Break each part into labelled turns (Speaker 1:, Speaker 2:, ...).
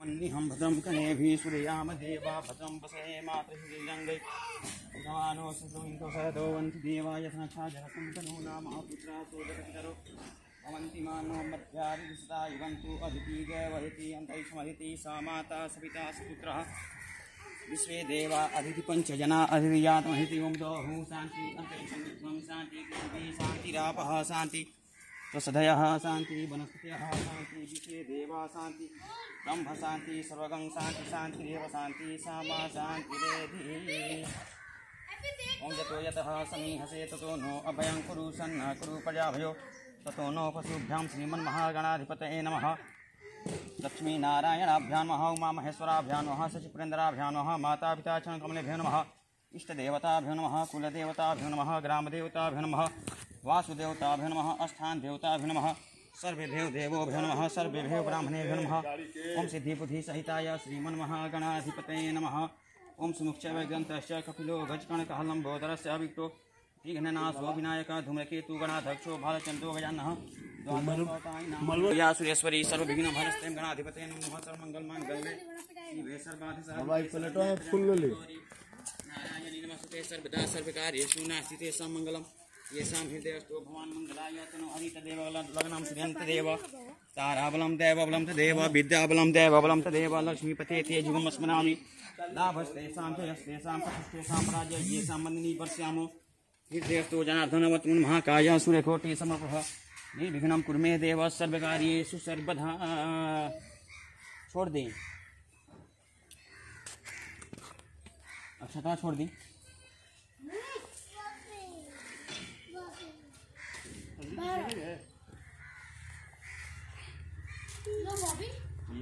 Speaker 1: अन्निहं भद्रं कनेभिः सूरयाम देवा भद्रं पशये मातृश्रीरङ्गै भगवानो सुसुमितो सहदोवन्ति देवा यथा जनसन्तनो नाम पुत्रा सोदरपितरो भवन्ति मानो मध्यारिसदा युवन्तु अदिति गवयति अन्तरिक्षमदिति सा माता सपिता सुपुत्रः विश्वे देवा अदिति पञ्चजना अधियातमहिति ओं दोहु शान्ति अन्तरिक्षं शान्ति पृथिवी शान्तिरापः शान्ति स्वसदयः शान्ति वनस्पतयः शान्ति विश्वे देवा शान्ति ब्रह्म शान्ति सर्वगं शान्ति शान्तिरेव शान्ति सामा शान्तिरेधि ओं यतो यतः समीहसे ततो नो अभयं कुरु सन्न कुरु प्रजाभयो ततो नो पशुभ्यां श्रीमन्महागणाधिपतये नमः लक्ष्मीनारायणाभ्यां नमः उमामहेश्वराभ्यां नमः शशिपुरेन्द्राभ्यां नमः मातापिता च कमलेभ्यो नमः इष्टदेवताभ्यो नमः कुलदेवताभ्यो नमः ग्रामदेवताभ्यो नमः वासुदेवताभ्यो नमः स्थानदेवताभ्यो नमः सर्वेभ्यो देवोभ्यो नमः सर्वेभ्यो ब्राह्मणेभ्यो नमः ओं सिद्धिबुद्धिसहिताय श्रीमन्महागणाधिपतये नमः ओं सुमुख्यवैग्रन्थश्च कपिलो गजकर्णकः विक्तो विघ्ननाशो विनायक धूम्रकेतु गणाध्यक्षो भालचन्द्रो गजाननः सुरेश्वरी सर्वविघ्नभरस्ते गणाधिपतये नमः सर्वमङ्गलमाङ्गल्ये शिवे सर्वाधिसाधिके नारायणी नमस्ते सर्वदा सर्वकार्येषु नास्ति तेषां मङ्गलम् येषां हृदयस्थो भवान् मङ्गलाय तनो हरितदेव लग्नं श्रियन्तदेव ताराबलं देवबलं तदेव विद्याबलं देवबलं तदेव लक्ष्मीपते ते जुगं स्मरामि लाभस्तेषां जयस्तेषां प्रतिष्ठेषां पराजय येषां मन्दिनी वर्ष्यामो हृदयस्थो जनार्दनवत् महाकाय सूर्यकोटि समप्रभ निर्विघ्नं कुरु मे देव सर्वकार्येषु सर्वदा छोड़ दें अक्षता छोड़ दी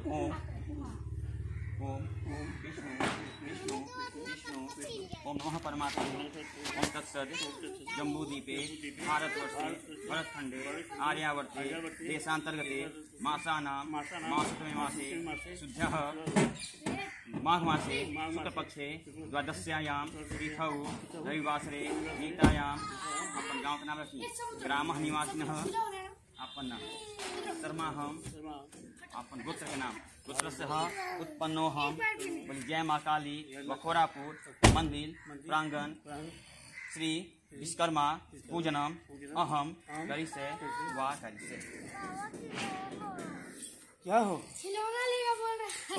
Speaker 1: ओम विष्णु विष्णु विष्णु ओम नमः परमात्मने ओम तत्सद जम्बूद्वीपे भारतवर्षे भरतखंडे आर्यावर्ते देशांतर्गते मासानां मासतमे मासे शुद्धः माघमासे शुक्लपक्षे द्वादश्यायां तिथौ रविवासरे गीतायाम् अपन गाँव का नाम रखिए ग्रामः निवासिनः अपन शर्माहम अपन गोत्र के नाम गोत्रस्य उत्पन्नोहम बोली जय माँ काली वखोरापुर मंदिर प्रांगण श्री विश्वकर्मा पूजनम अहम करिष्ये वा करिष्ये क्या हो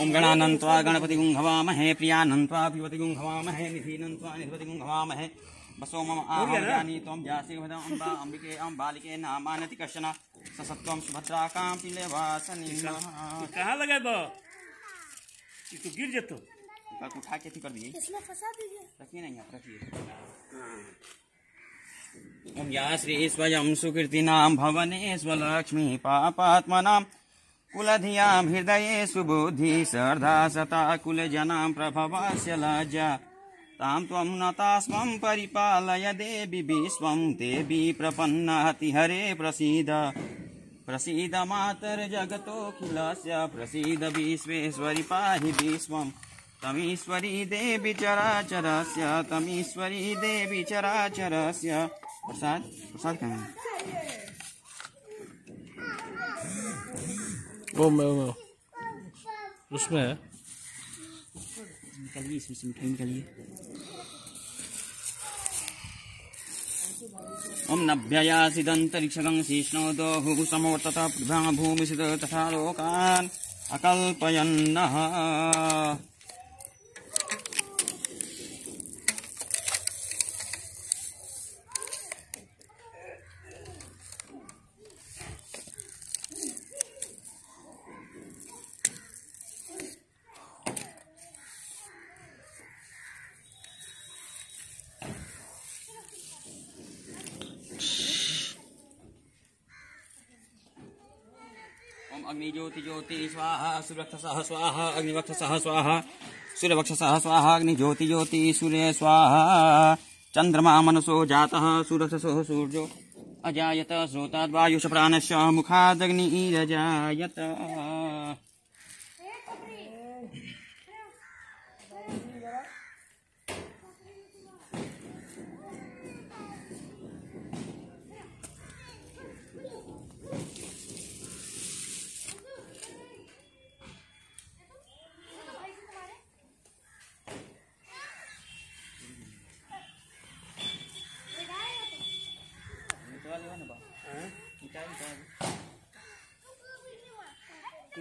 Speaker 1: ओम गणानन्त्वा गणपति गुं हवामहे प्रियानन्त्वा पिबति गुं हवामहे निधिनन्त्वा निधिपति गुं हवामहे बसो मम आह्यानि त्वं जासि भदं अम्बा अम्बिके अम्बालिके नामानति कश्चन ससत्वं सुभद्राकां पिलेवासनि
Speaker 2: कहाँ लगे तो ये तो गिर जतो
Speaker 1: उठा के कर दिए
Speaker 3: इसमें फंसा दीजिए
Speaker 1: रखिए नहीं आप रखिए ओम या श्री स्वयं सुकृतिनां भवनेश्वलक्ष्मी पापात्मनां कुलधियां हृदये सुबुद्धि श्रद्धा सता कुलजनां प्रभवस्य लज्जा तां त्वं नतास्मं परिपालय देवी विश्वं देवी प्रपन्नाति हरे प्रसीद प्रसीद मातर्जगतोऽखिलस्य प्रसीद विश्वेश्वरि पाहि विश्वं तमीश्वरी देवी चराचरस्य तमीश्वरी देवी चराचरस्य प्रसाद प्रसाद कहाँ
Speaker 2: वो उसमें है
Speaker 1: निकलिए इसमें से मिठाई निकलिए ओम नभ्ययासिदन्तरिक्षगं शीष्णो दोहुः समवर्तत पृथ्व्यां भूमिसिद तथा लोकान् अकल्पयन्नः अग्निज्योति ज्योति स्वाहा सूर्यवक्षसः स्वाहा अग्निवक्षसः स्वाहा सूर्यवक्षसः स्वाहा अग्निज्योति ज्योति सूर्य स्वाहा चंद्रमा मनसो जातः सूर्यसो सूर्यो अजायत स्रोताद् वायुष प्राणस्य मुखादग्निरजायत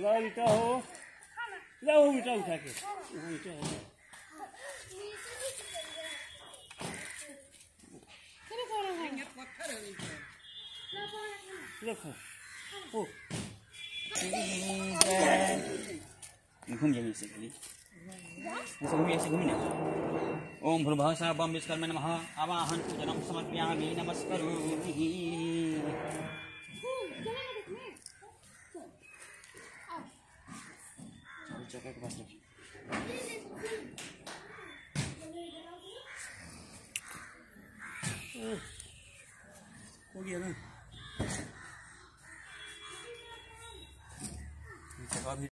Speaker 2: लाओ बेटा हो, लाओ बेटा उठा के, बेटा हो। रखो, ओ,
Speaker 1: घूम जाइए ऐसे खाली, ऐसे घूमिए ओम भूर्भुवः स्वः बम विश्वकर्मणे नमः आवाहन पूजनम समर्पयामि नमस्करोमि चौका के पास रखिए
Speaker 2: हो गया ना।